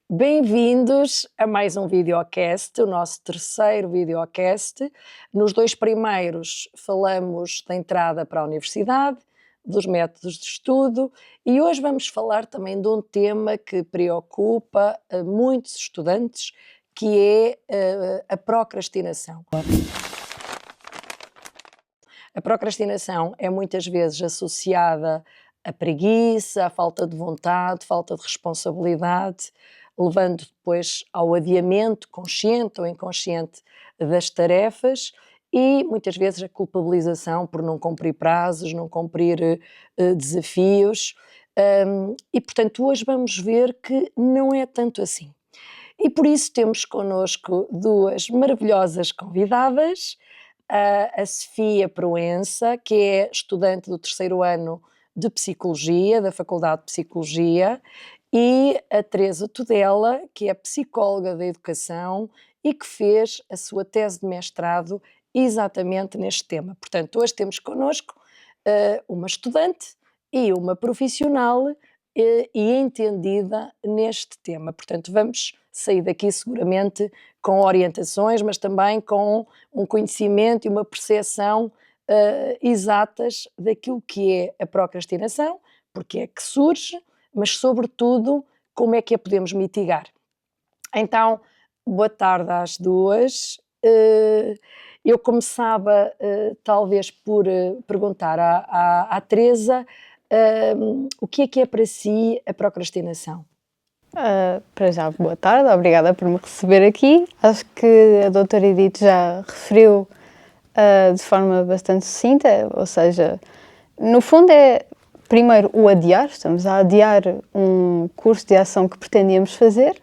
Bem-vindos a mais um videocast, o nosso terceiro videocast. Nos dois primeiros falamos da entrada para a universidade, dos métodos de estudo e hoje vamos falar também de um tema que preocupa a muitos estudantes, que é a procrastinação. A procrastinação é muitas vezes associada à preguiça, à falta de vontade, falta de responsabilidade, levando depois ao adiamento consciente ou inconsciente das tarefas e muitas vezes a culpabilização por não cumprir prazos, não cumprir desafios. E portanto hoje vamos ver que não é tanto assim. E por isso temos connosco duas maravilhosas convidadas, a Sofia Proença, que é estudante do terceiro ano de Psicologia, da Faculdade de Psicologia, e a Teresa Tudela, que é psicóloga da educação e que fez a sua tese de mestrado exatamente neste tema. Portanto, hoje temos connosco uma estudante e uma profissional e entendida neste tema. Portanto, vamos sair daqui seguramente com orientações, mas também com um conhecimento e uma percepção exatas daquilo que é a procrastinação, porque é que surge, mas sobretudo como é que a podemos mitigar. Então, boa tarde às duas. Eu começava talvez por perguntar à Teresa o que é para si a procrastinação? Para já, boa tarde, obrigada por me receber aqui. Acho que a doutora Edith já referiu de forma bastante sucinta, ou seja, no fundo é primeiro o adiar, estamos a adiar um curso de ação que pretendíamos fazer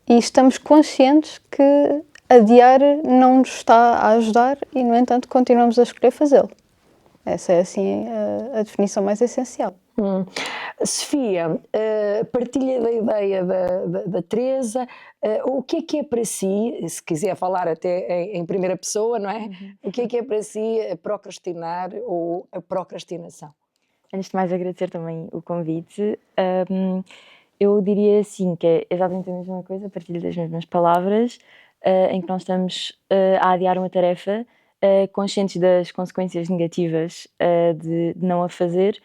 e estamos conscientes que adiar não nos está a ajudar e, no entanto, continuamos a escolher fazê-lo. Essa é, assim, a definição mais essencial. Sofia, partilha da ideia da Teresa, o que é para si, se quiser falar até em primeira pessoa, não é? O que é para si procrastinar ou a procrastinação? Antes de mais, agradecer também o convite. Eu diria sim que é exatamente a mesma coisa, partilho das mesmas palavras, em que nós estamos a adiar uma tarefa, conscientes das consequências negativas de não a fazer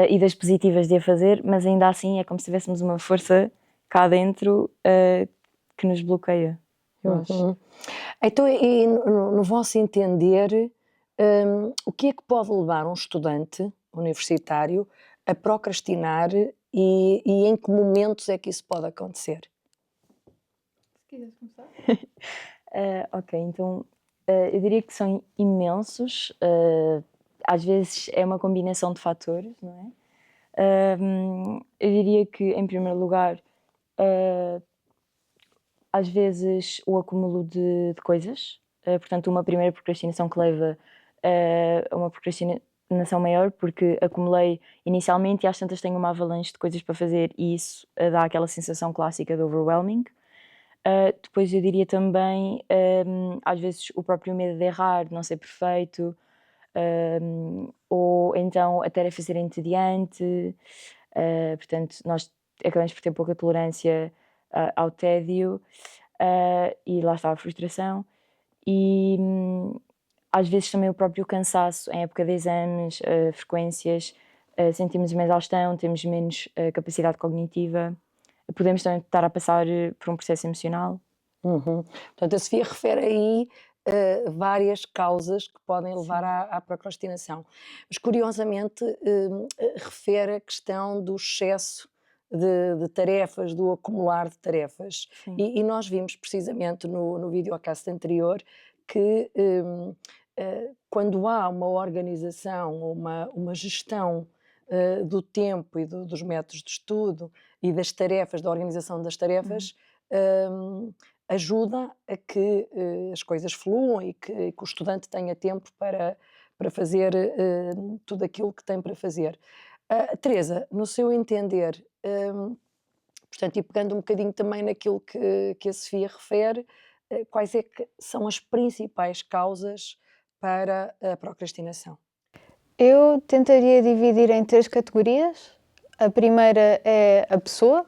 e das positivas de a fazer, mas ainda assim é como se tivéssemos uma força cá dentro que nos bloqueia, eu acho. Então, e no vosso entender, o que é que pode levar um estudante universitário a procrastinar e em que momentos é que isso pode acontecer? Se quiseres começar. Ok, então eu diria que são imensos, às vezes é uma combinação de fatores, não é? Eu diria que, em primeiro lugar, às vezes o acúmulo de coisas, portanto, uma primeira procrastinação que leva a uma procrastinação maior, porque acumulei inicialmente e às tantas tenho uma avalanche de coisas para fazer e isso dá aquela sensação clássica de overwhelming. Depois eu diria também, às vezes, o próprio medo de errar, de não ser perfeito, ou então a tarefa ser entediante. Portanto, nós acabamos por ter pouca tolerância ao tédio e lá está a frustração. E às vezes também o próprio cansaço em época de exames, frequências, sentimos uma exaustão, temos menos capacidade cognitiva. Podemos também estar a passar por um processo emocional. Portanto, a Sofia refere aí várias causas que podem levar à procrastinação. Mas, curiosamente, refere a questão do excesso de tarefas, do acumular de tarefas. E nós vimos precisamente no videocast anterior que quando há uma organização, uma gestão do tempo e dos métodos de estudo e das tarefas, da organização das tarefas, ajuda a que as coisas fluam e que o estudante tenha tempo para fazer tudo aquilo que tem para fazer. Teresa, no seu entender, portanto, e pegando um bocadinho também naquilo que a Sofia refere, quais é que são as principais causas para a procrastinação? Eu tentaria dividir em três categorias. A primeira é a pessoa,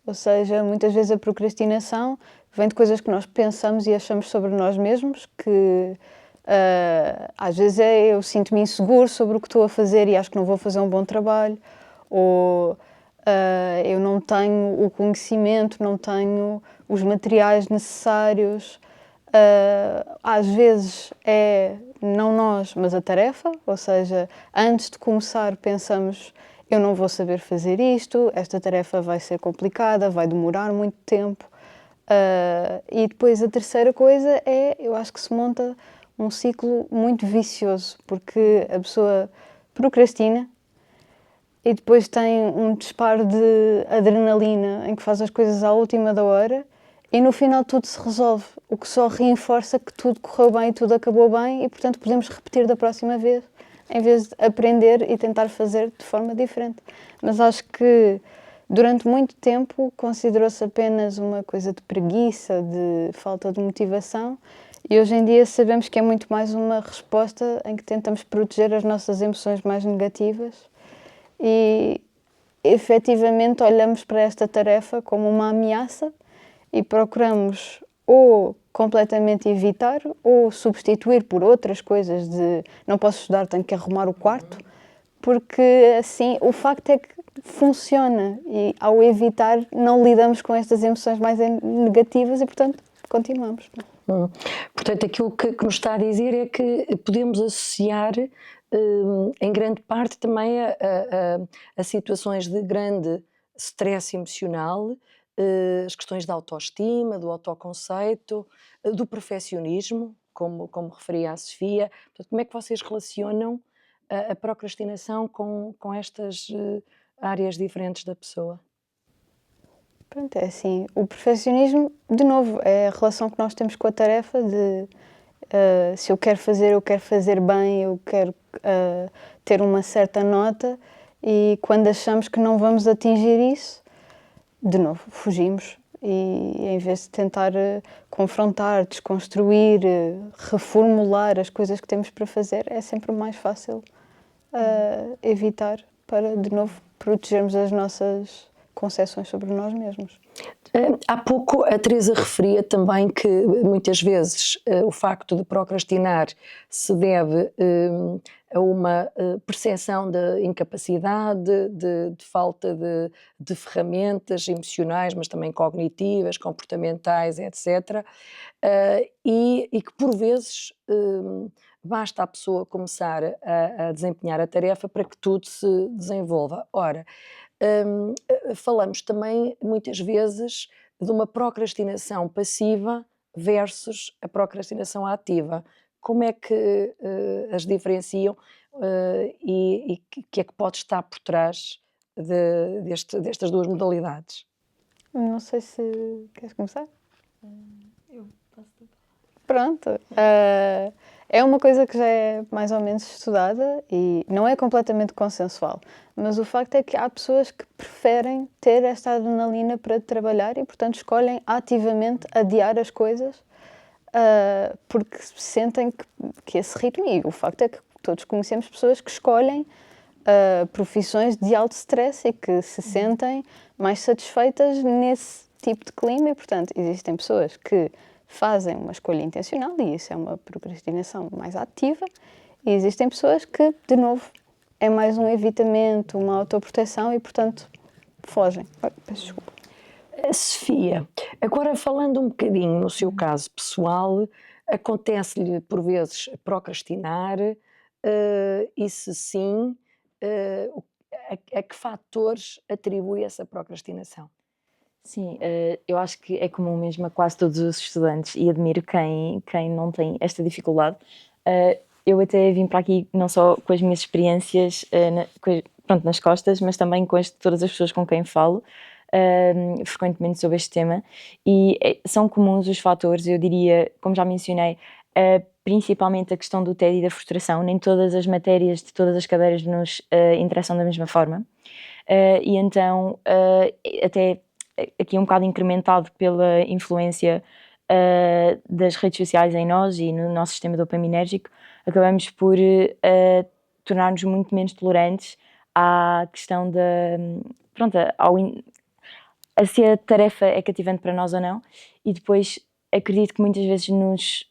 Ou seja, muitas vezes a procrastinação vem de coisas que nós pensamos e achamos sobre nós mesmos, que às vezes eu sinto-me inseguro sobre o que estou a fazer e acho que não vou fazer um bom trabalho, ou eu não tenho o conhecimento, não tenho os materiais necessários. Às vezes é não nós, mas a tarefa, ou seja, antes de começar pensamos, eu não vou saber fazer isto, esta tarefa vai ser complicada, vai demorar muito tempo. E depois a terceira coisa é, eu acho que se monta um ciclo muito vicioso, porque a pessoa procrastina e depois tem um disparo de adrenalina em que faz as coisas à última da hora e no final tudo se resolve, o que só reforça que tudo correu bem, tudo acabou bem e portanto podemos repetir da próxima vez, em vez de aprender e tentar fazer de forma diferente. Mas acho que durante muito tempo considerou-se apenas uma coisa de preguiça, de falta de motivação, e hoje em dia sabemos que é muito mais uma resposta em que tentamos proteger as nossas emoções mais negativas e efetivamente olhamos para esta tarefa como uma ameaça e procuramos ou completamente evitar ou substituir por outras coisas de não posso estudar, tenho que arrumar o quarto, porque assim o facto é que funciona e ao evitar não lidamos com estas emoções mais negativas e portanto continuamos. Portanto, aquilo que nos está a dizer é que podemos associar em grande parte também a situações de grande stress emocional, as questões da autoestima, do autoconceito, do perfeccionismo, como referia a Sofia. Portanto, como é que vocês relacionam a procrastinação com estas áreas diferentes da pessoa? Pronto, é assim, o perfeccionismo, de novo, é a relação que nós temos com a tarefa de se eu quero fazer bem, eu quero ter uma certa nota e quando achamos que não vamos atingir isso, de novo, fugimos e em vez de tentar confrontar, desconstruir, reformular as coisas que temos para fazer, é sempre mais fácil evitar para, de novo, protegermos as nossas concepções sobre nós mesmos. Há pouco a Teresa referia também que muitas vezes o facto de procrastinar se deve a uma percepção de incapacidade, de falta de ferramentas emocionais, mas também cognitivas, comportamentais, etc. E que por vezes basta a pessoa começar a desempenhar a tarefa para que tudo se desenvolva. Ora, falamos também muitas vezes de uma procrastinação passiva versus a procrastinação ativa. Como é que as diferenciam e que é que pode estar por trás destas duas modalidades? Não sei se queres começar? Eu posso. Pronto. É uma coisa que já é mais ou menos estudada e não é completamente consensual, mas o facto é que há pessoas que preferem ter esta adrenalina para trabalhar e, portanto, escolhem ativamente adiar as coisas porque sentem que esse ritmo, e o facto é que todos conhecemos pessoas que escolhem profissões de alto stress e que se sentem mais satisfeitas nesse tipo de clima e, portanto, existem pessoas que fazem uma escolha intencional e isso é uma procrastinação mais ativa e existem pessoas que, de novo, é mais um evitamento, uma autoproteção e, portanto, fogem. Peço desculpa. Sofia, agora falando um bocadinho no seu caso pessoal, acontece-lhe por vezes procrastinar e se sim, a que fatores atribui essa procrastinação? Sim, eu acho que é comum mesmo a quase todos os estudantes e admiro quem não tem esta dificuldade. Eu até vim para aqui não só com as minhas experiências pronto, nas costas, mas também com todas as pessoas com quem falo frequentemente sobre este tema e são comuns os fatores, eu diria, como já mencionei, principalmente a questão do tédio e da frustração. Nem todas as matérias de todas as cadeiras nos interessam da mesma forma e então até aqui um bocado incrementado pela influência das redes sociais em nós e no nosso sistema dopaminérgico, acabamos por tornar-nos muito menos tolerantes à questão da, pronto, se a tarefa é cativante para nós ou não, e depois acredito que muitas vezes nos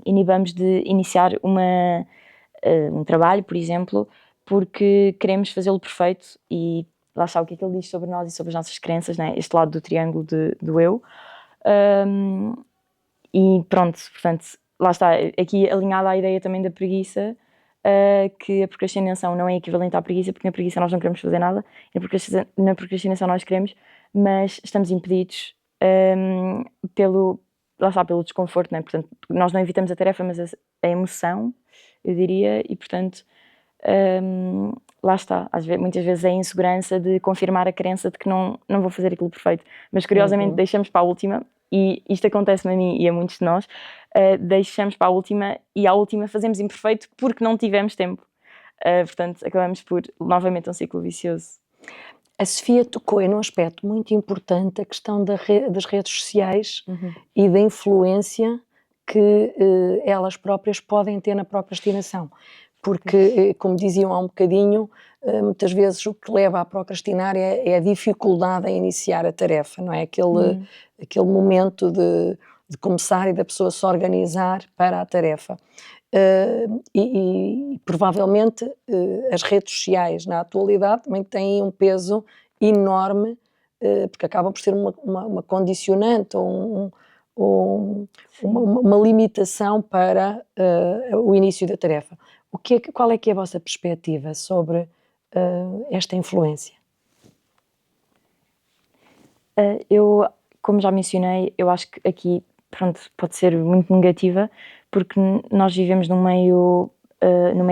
inibamos de iniciar um trabalho, por exemplo, porque queremos fazê-lo perfeito e lá está o que é que ele diz sobre nós e sobre as nossas crenças, né? Este lado do triângulo do eu. E pronto, portanto, lá está, aqui alinhada à ideia também da preguiça, que a procrastinação não é equivalente à preguiça, porque na preguiça nós não queremos fazer nada, na procrastinação nós queremos, mas estamos impedidos lá está, pelo desconforto, né? Portanto, nós não evitamos a tarefa, mas a emoção, eu diria, e portanto, lá está, muitas vezes é a insegurança de confirmar a crença de que não vou fazer aquilo perfeito, mas curiosamente deixamos para a última, e isto acontece-me a mim e a muitos de nós, deixamos para a última e à última fazemos imperfeito porque não tivemos tempo. Portanto, acabamos por novamente um ciclo vicioso. A Sofia tocou num aspecto muito importante, a questão das redes sociais e da influência que elas próprias podem ter na procrastinação. Porque, como diziam há um bocadinho, muitas vezes o que leva a procrastinar é a dificuldade em iniciar a tarefa, não é? Aquele momento de começar e da pessoa se organizar para a tarefa. E provavelmente as redes sociais na atualidade também têm um peso enorme, porque acabam por ser uma condicionante ou uma limitação para o início da tarefa. Qual é que é a vossa perspectiva sobre esta influência? Eu, como já mencionei, eu acho que aqui pronto, pode ser muito negativa, porque nós vivemos numa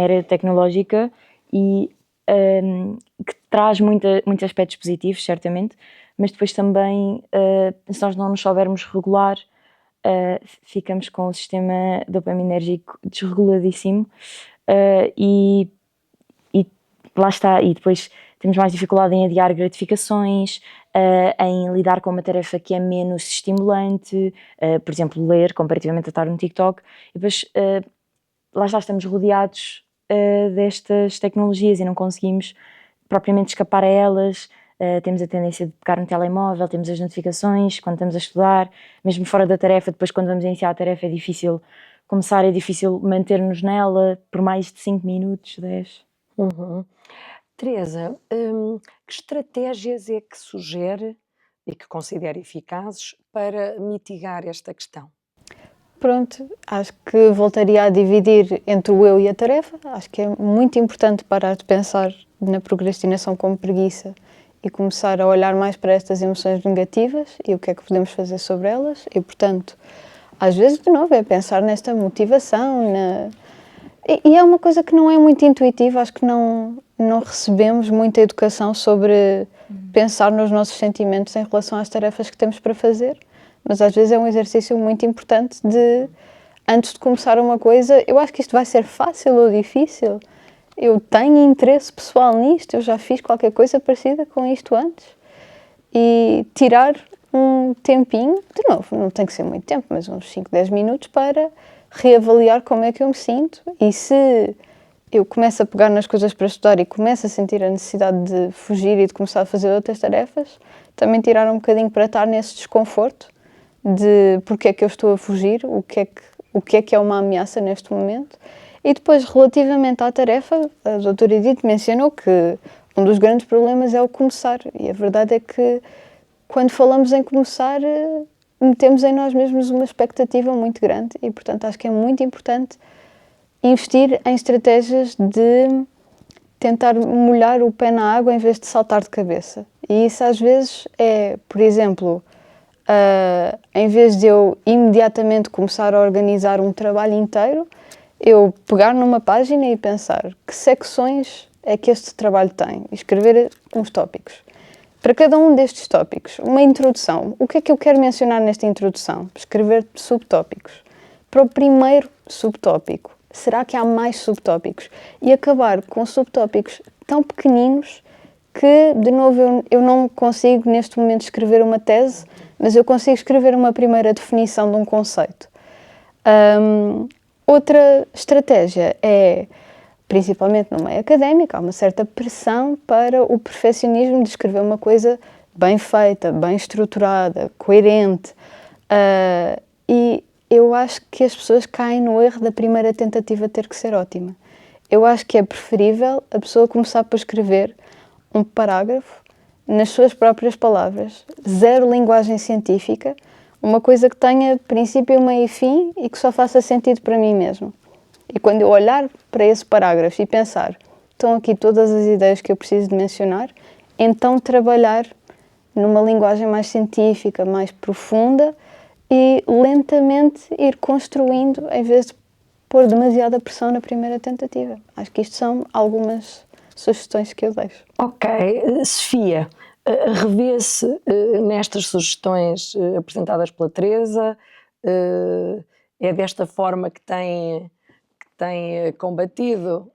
era tecnológica e que traz muitos aspectos positivos, certamente, mas depois também, se nós não nos soubermos regular, ficamos com o sistema dopaminérgico desreguladíssimo e lá está, e depois temos mais dificuldade em adiar gratificações, em lidar com uma tarefa que é menos estimulante, por exemplo, ler, comparativamente a estar no TikTok, e depois lá já estamos rodeados destas tecnologias e não conseguimos propriamente escapar a elas, temos a tendência de pegar no telemóvel, temos as notificações quando estamos a estudar, mesmo fora da tarefa, depois quando vamos iniciar a tarefa é difícil começar, é difícil manter-nos nela por mais de 5 minutos, 10. Teresa, que estratégias é que sugere e que considera eficazes para mitigar esta questão? Pronto, acho que voltaria a dividir entre o eu e a tarefa. Acho que é muito importante parar de pensar na procrastinação como preguiça e começar a olhar mais para estas emoções negativas e o que é que podemos fazer sobre elas. E, portanto, às vezes, de novo, é pensar nesta motivação. E é uma coisa que não é muito intuitiva, acho que não recebemos muita educação sobre pensar nos nossos sentimentos em relação às tarefas que temos para fazer, mas às vezes é um exercício muito importante de, antes de começar uma coisa, eu acho que isto vai ser fácil ou difícil, eu tenho interesse pessoal nisto, eu já fiz qualquer coisa parecida com isto antes, e tirar um tempinho, de novo, não tem que ser muito tempo, mas uns 5, 10 minutos para reavaliar como é que eu me sinto e se eu começo a pegar nas coisas para estudar e começo a sentir a necessidade de fugir e de começar a fazer outras tarefas, também tirar um bocadinho para estar nesse desconforto de porque é que eu estou a fugir, o que é uma ameaça neste momento. E depois, relativamente à tarefa, a doutora Edith mencionou que um dos grandes problemas é o começar e a verdade é que quando falamos em começar metemos em nós mesmos uma expectativa muito grande e, portanto, acho que é muito importante investir em estratégias de tentar molhar o pé na água em vez de saltar de cabeça. E isso às vezes é, por exemplo, em vez de eu imediatamente começar a organizar um trabalho inteiro, eu pegar numa página e pensar que secções é que este trabalho tem e escrever uns tópicos. Para cada um destes tópicos, uma introdução. O que é que eu quero mencionar nesta introdução? Escrever subtópicos. Para o primeiro subtópico, será que há mais subtópicos? E acabar com subtópicos tão pequeninos que, de novo, eu não consigo neste momento escrever uma tese, mas eu consigo escrever uma primeira definição de um conceito. Outra estratégia é, principalmente no meio académico, há uma certa pressão para o perfeccionismo de escrever uma coisa bem feita, bem estruturada, coerente. E eu acho que as pessoas caem no erro da primeira tentativa ter que ser ótima. Eu acho que é preferível a pessoa começar por escrever um parágrafo nas suas próprias palavras, zero linguagem científica, uma coisa que tenha princípio, meio e fim e que só faça sentido para mim mesmo. E quando eu olhar para esse parágrafo e pensar, estão aqui todas as ideias que eu preciso de mencionar, então trabalhar numa linguagem mais científica, mais profunda e lentamente ir construindo em vez de pôr demasiada pressão na primeira tentativa. Acho que isto são algumas sugestões que eu deixo. Ok, Sofia, revê-se nestas sugestões apresentadas pela Teresa, é desta forma que tem combatido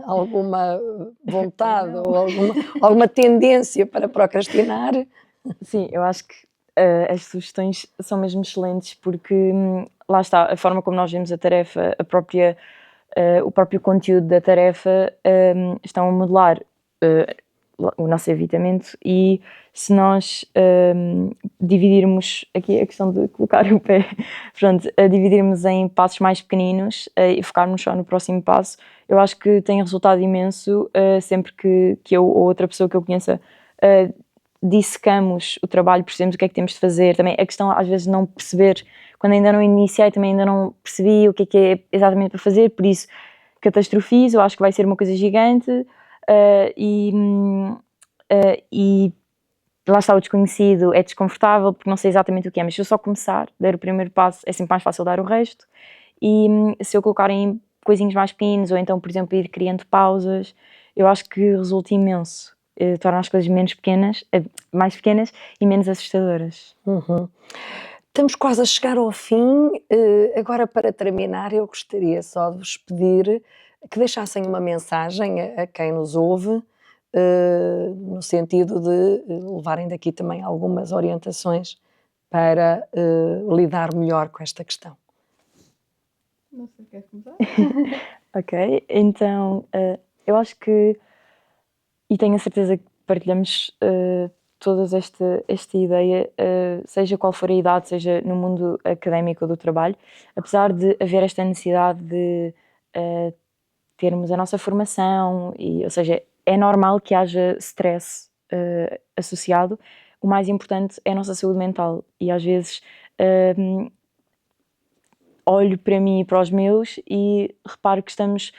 alguma vontade ou alguma tendência para procrastinar? Sim, eu acho que as sugestões são mesmo excelentes porque lá está, a forma como nós vemos a tarefa, o próprio conteúdo da tarefa estão a modelar o nosso evitamento e se nós dividirmos aqui a questão de colocar o pé, pronto, a dividirmos em passos mais pequeninos e focarmos só no próximo passo, eu acho que tem resultado imenso sempre que eu ou outra pessoa que eu conheça dissecamos o trabalho, percebemos o que é que temos de fazer. Também a questão às vezes não perceber, quando ainda não iniciei também ainda não percebi o que é exatamente para fazer, por isso catastrofizo, eu acho que vai ser uma coisa gigante e lá está o desconhecido, é desconfortável porque não sei exatamente o que é, mas se eu só começar, dar o primeiro passo, é sempre mais fácil dar o resto. E se eu colocar em coisinhos mais pequenos ou então, por exemplo, ir criando pausas, eu acho que resulta imenso. Torna as coisas mais pequenas e menos assustadoras. Uhum. Estamos quase a chegar ao fim. Agora, para terminar, eu gostaria só de vos pedir que deixassem uma mensagem a quem nos ouve, no sentido de levarem daqui também algumas orientações para lidar melhor com esta questão. Não sei, queres começar? Ok, então eu acho que, e tenho a certeza que partilhamos toda esta ideia, seja qual for a idade, seja no mundo académico ou do trabalho, apesar de haver esta necessidade de termos a nossa formação, ou seja, é normal que haja stress associado, o mais importante é a nossa saúde mental e às vezes olho para mim e para os meus e reparo que estamos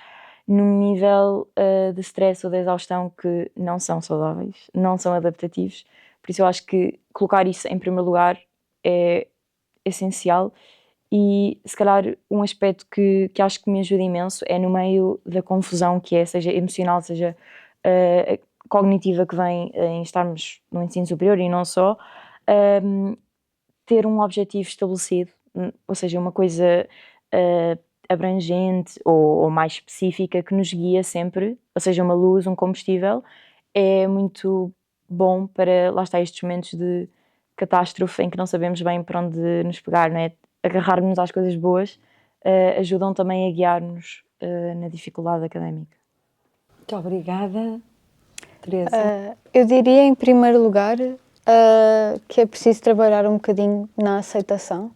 num nível de stress ou de exaustão que não são saudáveis, não são adaptativos. Por isso eu acho que colocar isso em primeiro lugar é essencial e se calhar um aspecto que acho que me ajuda imenso é no meio da confusão que é, seja emocional, seja cognitiva que vem em estarmos no ensino superior e não só, ter um objetivo estabelecido, ou seja, uma coisa abrangente ou mais específica que nos guia sempre, ou seja, uma luz, um combustível, é muito bom para, lá está, estes momentos de catástrofe em que não sabemos bem para onde nos pegar, não é? Agarrar-nos às coisas boas ajudam também a guiar-nos na dificuldade académica. Muito obrigada, Teresa. Eu diria, em primeiro lugar, que é preciso trabalhar um bocadinho na aceitação.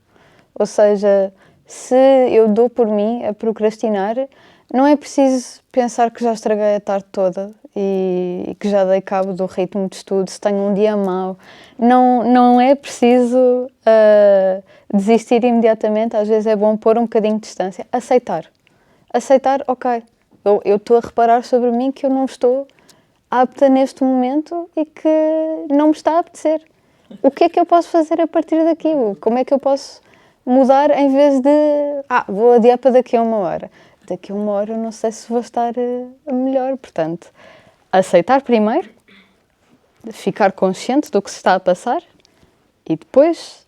Ou seja, se eu dou por mim a procrastinar, não é preciso pensar que já estraguei a tarde toda e que já dei cabo do ritmo de estudo, se tenho um dia mau. Não é preciso desistir imediatamente, às vezes é bom pôr um bocadinho de distância. Aceitar, ok, eu estou a reparar sobre mim que eu não estou apta neste momento e que não me está a apetecer. O que é que eu posso fazer a partir daqui? Como é que eu posso mudar em vez de vou adiar para daqui a 1 hora? Daqui a 1 hora eu não sei se vou estar melhor. Portanto, aceitar primeiro, ficar consciente do que se está a passar e depois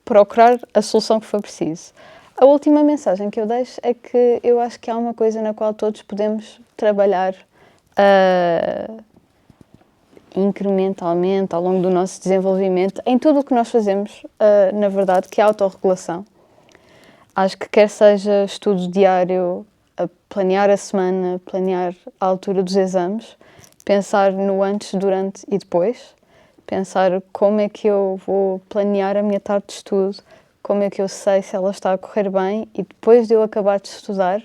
procurar a solução que for preciso. A última mensagem que eu deixo é que eu acho que há uma coisa na qual todos podemos trabalhar incrementalmente ao longo do nosso desenvolvimento, em tudo o que nós fazemos, na verdade, que é a autorregulação. Acho que quer seja estudo diário, a planear a semana, planear a altura dos exames, pensar no antes, durante e depois, pensar como é que eu vou planear a minha tarde de estudo, como é que eu sei se ela está a correr bem e depois de eu acabar de estudar,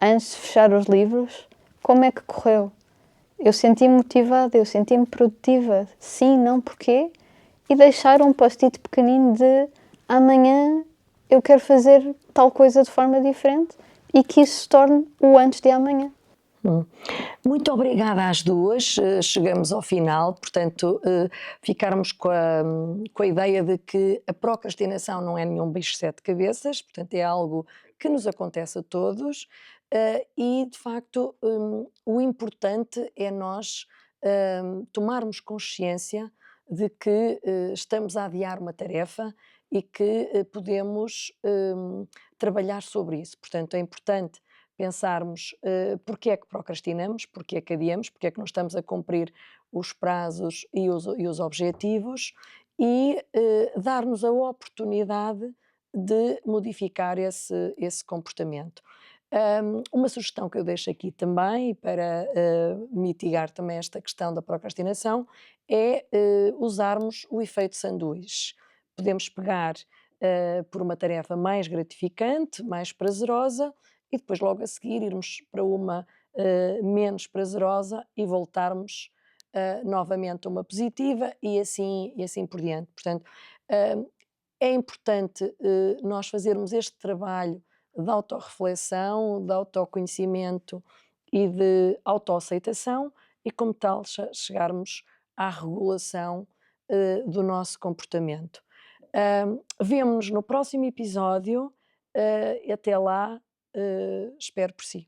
antes de fechar os livros, como é que correu? Eu senti-me motivada, eu senti-me produtiva. Sim, não, porquê? E deixar um post-it pequenino de amanhã eu quero fazer tal coisa de forma diferente e que isso se torne o antes de amanhã. Muito obrigada às duas, chegamos ao final, portanto, ficarmos com a ideia de que a procrastinação não é nenhum bicho de sete cabeças, portanto é algo que nos acontece a todos, e de facto o importante é nós tomarmos consciência de que estamos a adiar uma tarefa e que podemos trabalhar sobre isso. Portanto, é importante pensarmos porque é que procrastinamos, porque é que adiamos, porque é que não estamos a cumprir os prazos e os objetivos e dar-nos a oportunidade de modificar esse comportamento. Uma sugestão que eu deixo aqui também para mitigar também esta questão da procrastinação é usarmos o efeito sanduíche. Podemos pegar por uma tarefa mais gratificante, mais prazerosa, e depois logo a seguir irmos para uma menos prazerosa e voltarmos novamente a uma positiva e assim por diante. Portanto, é importante nós fazermos este trabalho de autorreflexão, de autoconhecimento e de autoaceitação e, como tal, chegarmos à regulação do nosso comportamento. Vemo-nos no próximo episódio. Até lá, espero por si.